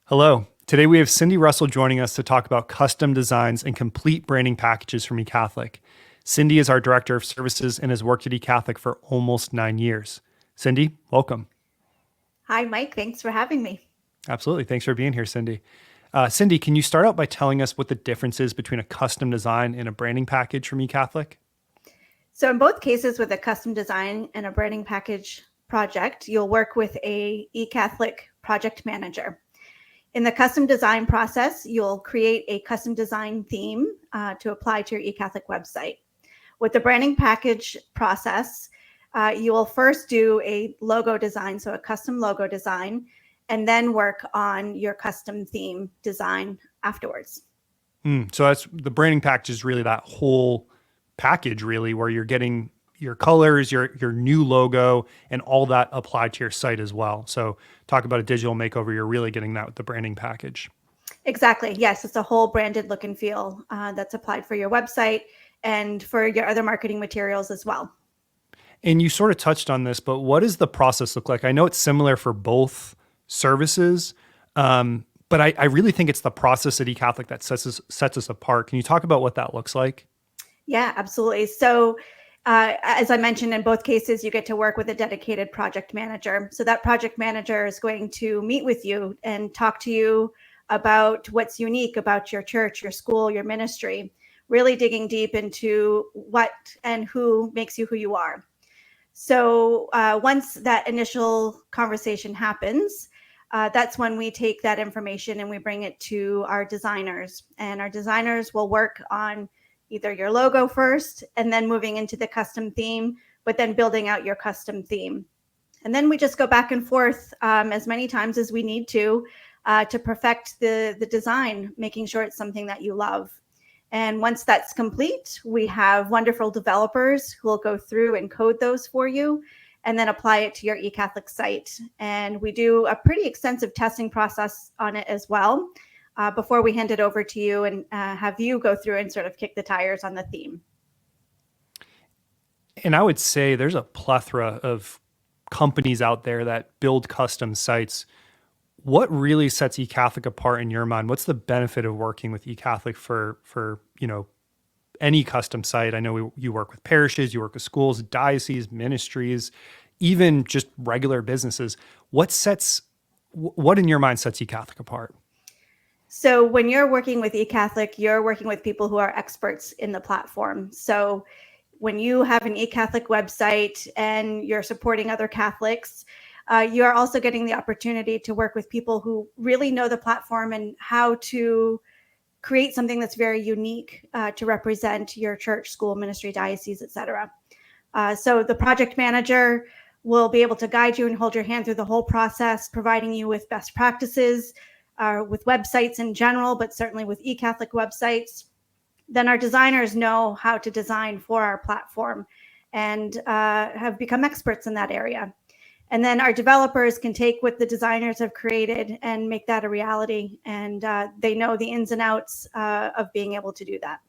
Hello. Today we have Cindy Russell joining us to talk about custom designs and complete branding packages from eCatholic. Cindy is our Director of Services and has worked at eCatholic for almost 9 years. Cindy, welcome. Hi, Mike. Thanks for having me. Absolutely. Thanks for being here, Cindy. Cindy, can you start out by telling us what the difference is between a custom design and a branding package from eCatholic? So in both cases with a custom design and a branding package project, you'll work with a eCatholic project manager. In the custom design process, you'll create a custom design theme to apply to your eCatholic website. With the branding package process, you will first do a logo design, so a custom logo design, and then work on your custom theme design afterwards. So that's the branding package is really that whole package, really, where you're getting your colors, your new logo, and all that applied to your site as well. So talk about a digital makeover. You're really getting that with the branding package. Exactly. Yes, it's a whole branded look and feel that's applied for your website and for your other marketing materials as well. And you sort of touched on this, but what does the process look like? I know it's similar for both services, but I really think it's the process at eCatholic that sets us apart. Can you talk about what that looks like? Yeah, absolutely. So as I mentioned, in both cases, you get to work with a dedicated project manager. So that project manager is going to meet with you and talk to you about what's unique about your church, your school, your ministry, really digging deep into what and who makes you who you are. So once that initial conversation happens, that's when we take that information and we bring it to our designers. And our designers will work on either your logo first and then moving into the custom theme, but then building out your custom theme. And then we just go back and forth as many times as we need to perfect the design, making sure it's something that you love. And once that's complete, we have wonderful developers who will go through and code those for you and then apply it to your eCatholic site. And we do a pretty extensive testing process on it as well before we hand it over to you and have you go through and sort of kick the tires on the theme. And I would say there's a plethora of companies out there that build custom sites. What really sets eCatholic apart in your mind? What's the benefit of working with eCatholic for any custom site? I know you work with parishes, you work with schools, dioceses, ministries, even just regular businesses. What in your mind sets eCatholic apart? So when you're working with eCatholic, you're working with people who are experts in the platform. So when you have an eCatholic website and you're supporting other Catholics, you're also getting the opportunity to work with people who really know the platform and how to create something that's very unique to represent your church, school, ministry, diocese, etc. So the project manager will be able to guide you and hold your hand through the whole process, providing you with best practices with websites in general, but certainly with eCatholic websites. Then our designers know how to design for our platform and have become experts in that area. And then our developers can take what the designers have created and make that a reality. And they know the ins and outs of being able to do that.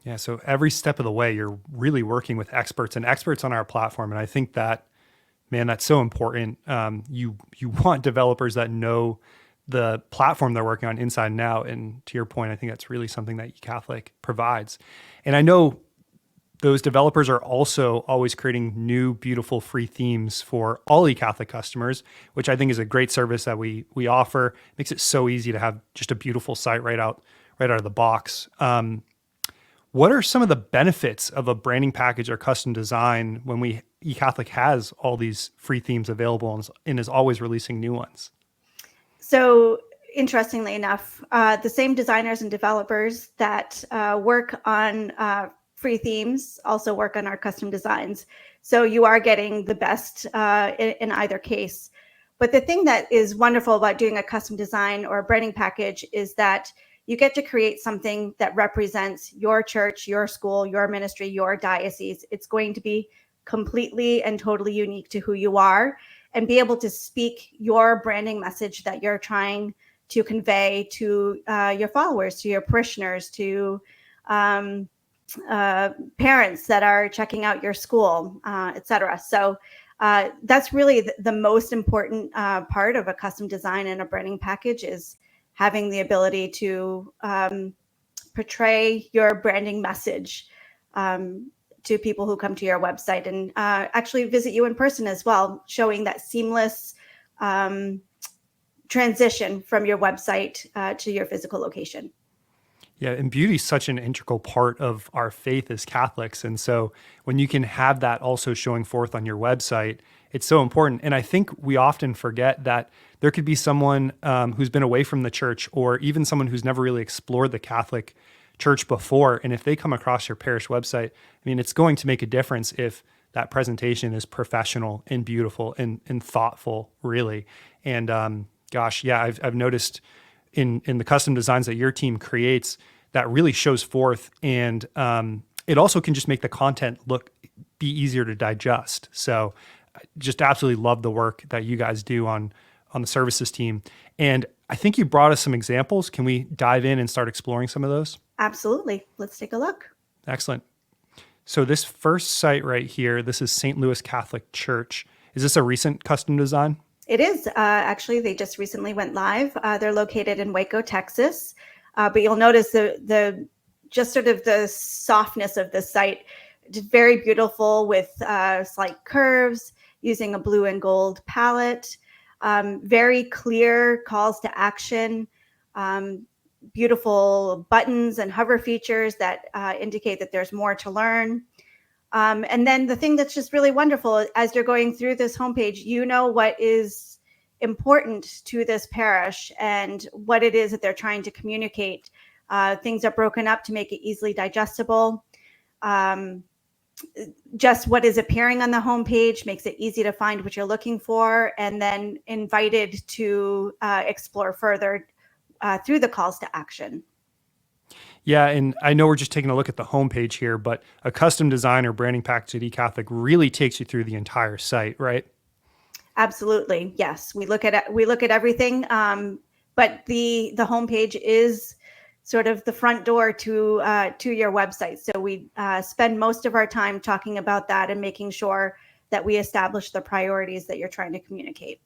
Yeah, so every step of the way, you're really working with experts and experts on our platform. And I think that, man, that's so important. You want developers that know the platform they're working on inside and out. And to your point, I think that's really something that eCatholic provides. And I know those developers are also always creating new, beautiful free themes for all eCatholic customers, which I think is a great service that we offer. It makes it so easy to have just a beautiful site right out of the box. What are some of the benefits of a branding package or custom design when eCatholic has all these free themes available and is always releasing new ones? So interestingly enough, the same designers and developers that work on free themes also work on our custom designs. So you are getting the best in either case. But the thing that is wonderful about doing a custom design or a branding package is that you get to create something that represents your church, your school, your ministry, your diocese. It's going to be completely and totally unique to who you are and be able to speak your branding message that you're trying to convey to your followers, to your parishioners, to parents that are checking out your school, etc. So that's really the most important part of a custom design and a branding package is having the ability to portray your branding message to people who come to your website, and actually visit you in person as well, showing that seamless transition from your website to your physical location. Yeah, and beauty is such an integral part of our faith as Catholics. And so when you can have that also showing forth on your website, it's so important. And I think we often forget that there could be someone who's been away from the church, or even someone who's never really explored the Catholic Church before. And if they come across your parish website, I mean, it's going to make a difference if that presentation is professional and beautiful and thoughtful, really. And gosh, yeah, I've noticed in the custom designs that your team creates, that really shows forth, and it also can just make the content be easier to digest. So I just absolutely love the work that you guys do on the services team. And I think you brought us some examples. Can we dive in and start exploring some of those? Absolutely. Let's take a look. Excellent. So this first site right here, this is St. Louis Catholic Church. Is this a recent custom design? It is. Actually, they just recently went live. They're located in Waco, Texas. But you'll notice the just sort of the softness of the site. It's very beautiful with slight curves, using a blue and gold palette. Very clear calls to action. Beautiful buttons and hover features that indicate that there's more to learn. And then the thing that's just really wonderful, as you're going through this homepage, you know what is important to this parish and what it is that they're trying to communicate. Things are broken up to make it easily digestible. Just what is appearing on the homepage makes it easy to find what you're looking for, and then invited to explore further through the calls to action. Yeah, and I know we're just taking a look at the homepage here, but a custom design or branding package at eCatholic really takes you through the entire site, right? Absolutely, yes. We look at everything, but the homepage is sort of the front door to your website. So we spend most of our time talking about that and making sure that we establish the priorities that you're trying to communicate.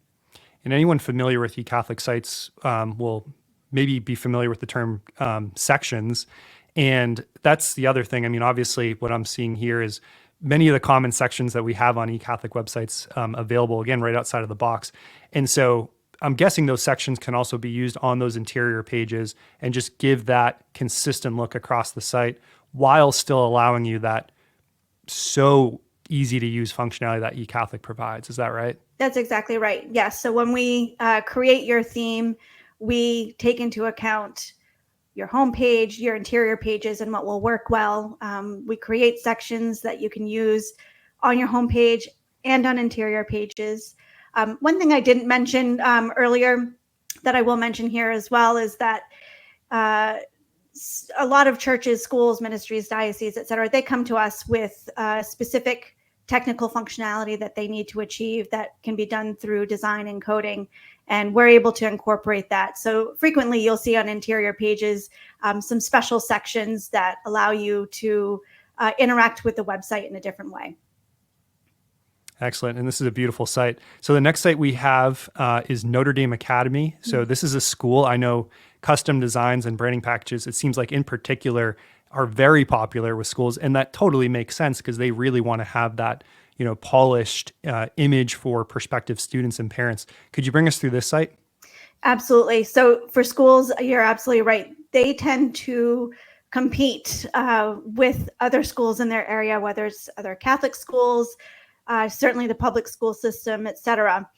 And anyone familiar with eCatholic sites will maybe be familiar with the term sections. And that's the other thing. I mean, obviously, what I'm seeing here is many of the common sections that we have on eCatholic websites available, again, right outside of the box. And so I'm guessing those sections can also be used on those interior pages and just give that consistent look across the site while still allowing you that so easy to use functionality that eCatholic provides. Is that right? That's exactly right. Yes. So when we create your theme, we take into account your homepage, your interior pages, and what will work well. We create sections that you can use on your homepage and on interior pages. One thing I didn't mention earlier that I will mention here as well is that a lot of churches, schools, ministries, dioceses, et cetera, they come to us with specific technical functionality that they need to achieve that can be done through design and coding, and we're able to incorporate that. So frequently you'll see on interior pages some special sections that allow you to interact with the website in a different way. Excellent. And this is a beautiful site. So the next site we have is Notre Dame Academy. So this is a school. I know custom designs and branding packages, it seems like in particular, are very popular with schools. And that totally makes sense because they really want to have that, polished image for prospective students and parents. Could you bring us through this site? Absolutely. So for schools, you're absolutely right. They tend to compete with other schools in their area, whether it's other Catholic schools, certainly the public school system, et cetera.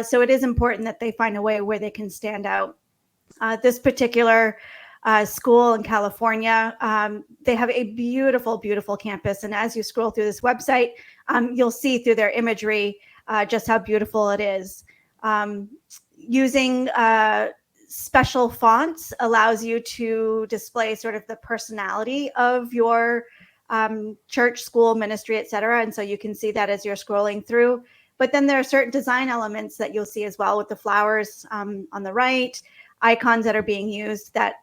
So it is important that they find a way where they can stand out. This particular school in California, they have a beautiful, beautiful campus. And as you scroll through this website, you'll see through their imagery just how beautiful it is. Using special fonts allows you to display sort of the personality of your church, school, ministry, et cetera. And so you can see that as you're scrolling through. But then there are certain design elements that you'll see as well, with the flowers on the right, icons that are being used that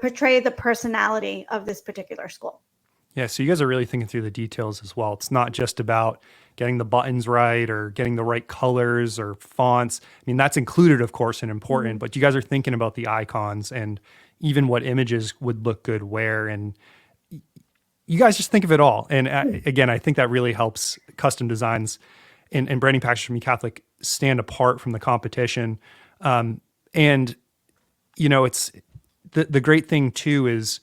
portray the personality of this particular school. Yeah, so you guys are really thinking through the details as well. It's not just about getting the buttons right or getting the right colors or fonts. I mean, that's included, of course, and important, but you guys are thinking about the icons and even what images would look good where. And you guys just think of it all. And again, I think that really helps custom designs and branding packages from eCatholic stand apart from the competition. And, it's the great thing too is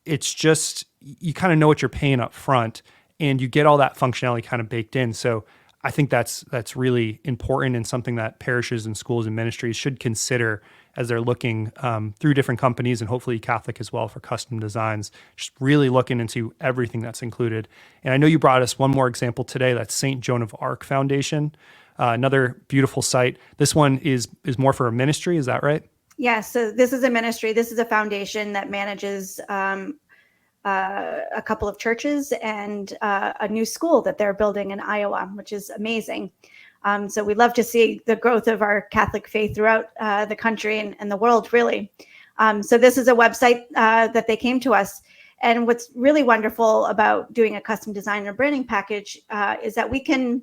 it's just, you kind of know what you're paying up front and you get all that functionality kind of baked in. So I think that's really important and something that parishes and schools and ministries should consider as they're looking through different companies and hopefully Catholic as well for custom designs, just really looking into everything that's included. And I know you brought us one more example today. That's St. Joan of Arc Foundation, another beautiful site. This one is more for a ministry. Is that right? Yeah, so this is a ministry. This is a foundation that manages a couple of churches and a new school that they're building in Iowa, which is amazing. So we love to see the growth of our Catholic faith throughout the country and the world, really. So this is a website that they came to us. And what's really wonderful about doing a custom design or branding package is that we can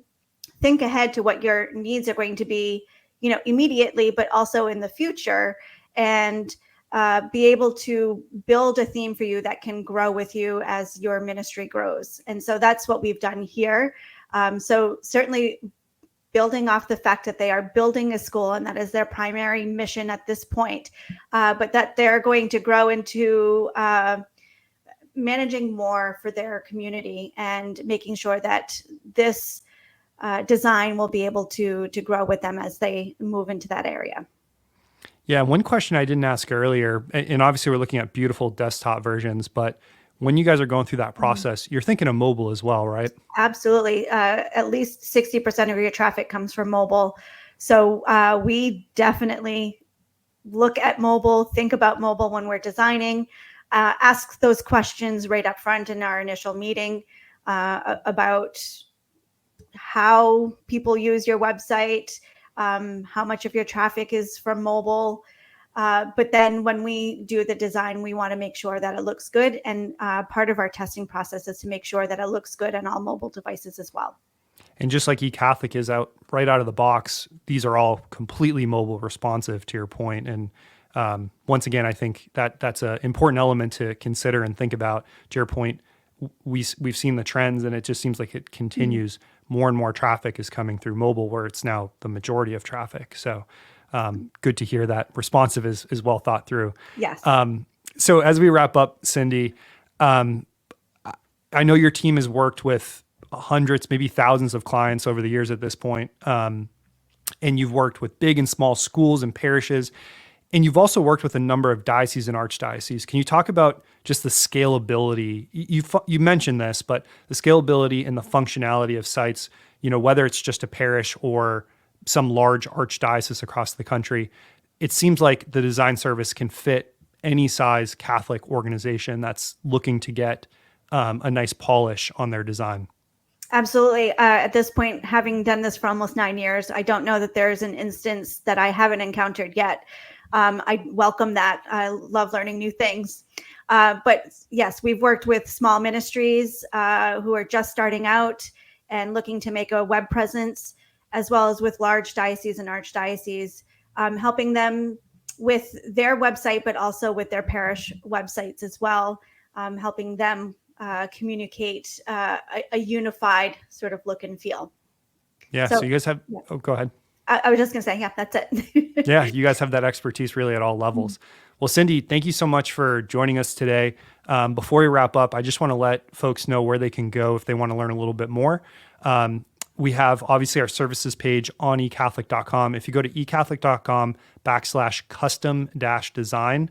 think ahead to what your needs are going to be, immediately, but also in the future, and be able to build a theme for you that can grow with you as your ministry grows. And so that's what we've done here. So certainly building off the fact that they are building a school and that is their primary mission at this point, but that they're going to grow into managing more for their community and making sure that this design will be able to grow with them as they move into that area. Yeah, one question I didn't ask earlier, and obviously we're looking at beautiful desktop versions, but when you guys are going through that process, you're thinking of mobile as well, right? Absolutely. At least 60% of your traffic comes from mobile. So we definitely look at mobile, think about mobile when we're designing, ask those questions right up front in our initial meeting about how people use your website, how much of your traffic is from mobile. But then when we do the design, we want to make sure that it looks good. And part of our testing process is to make sure that it looks good on all mobile devices as well. And just like eCatholic is right out of the box, these are all completely mobile responsive to your point. And once again, I think that's an important element to consider and think about. To your point, we've seen the trends and it just seems like it continues. More and more traffic is coming through mobile where it's now the majority of traffic. So good to hear that responsive is well thought through. Yes. So as we wrap up, Cindy, I know your team has worked with hundreds, maybe thousands of clients over the years at this point. And you've worked with big and small schools and parishes. And you've also worked with a number of dioceses and archdioceses. Can you talk about just the scalability? You mentioned this, but the scalability and the functionality of sites, whether it's just a parish or some large archdiocese across the country, it seems like the design service can fit any size Catholic organization that's looking to get a nice polish on their design. Absolutely. At this point, having done this for almost 9 years, I don't know that there's an instance that I haven't encountered yet. I welcome that. I love learning new things. But yes, we've worked with small ministries who are just starting out and looking to make a web presence, as well as with large dioceses and archdioceses, helping them with their website, but also with their parish websites as well, helping them communicate a unified sort of look and feel. Yeah, so you guys have, go ahead. I was just going to say, yeah, that's it. Yeah, you guys have that expertise really at all levels. Well, Cindy, thank you so much for joining us today. Before we wrap up, I just want to let folks know where they can go if they want to learn a little bit more. We have obviously our services page on ecatholic.com. If you go to ecatholic.com/custom-design,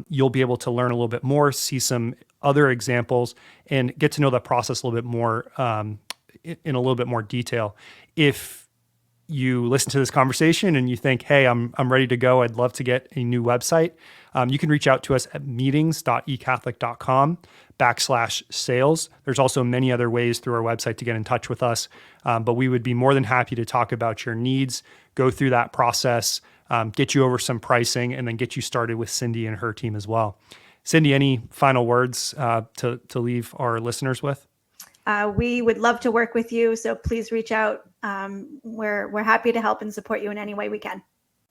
you'll be able to learn a little bit more, see some other examples, and get to know that process a little bit more in a little bit more detail. If you listen to this conversation and you think, hey, I'm ready to go, I'd love to get a new website, you can reach out to us at meetings.ecatholic.com/sales. There's also many other ways through our website to get in touch with us, but we would be more than happy to talk about your needs, go through that process, get you over some pricing, and then get you started with Cindy and her team as well. Cindy, any final words to leave our listeners with? We would love to work with you, so please reach out. We're happy to help and support you in any way we can.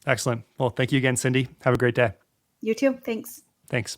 Excellent. Well, thank you again, Cindy. Have a great day. You too. Thanks. Thanks.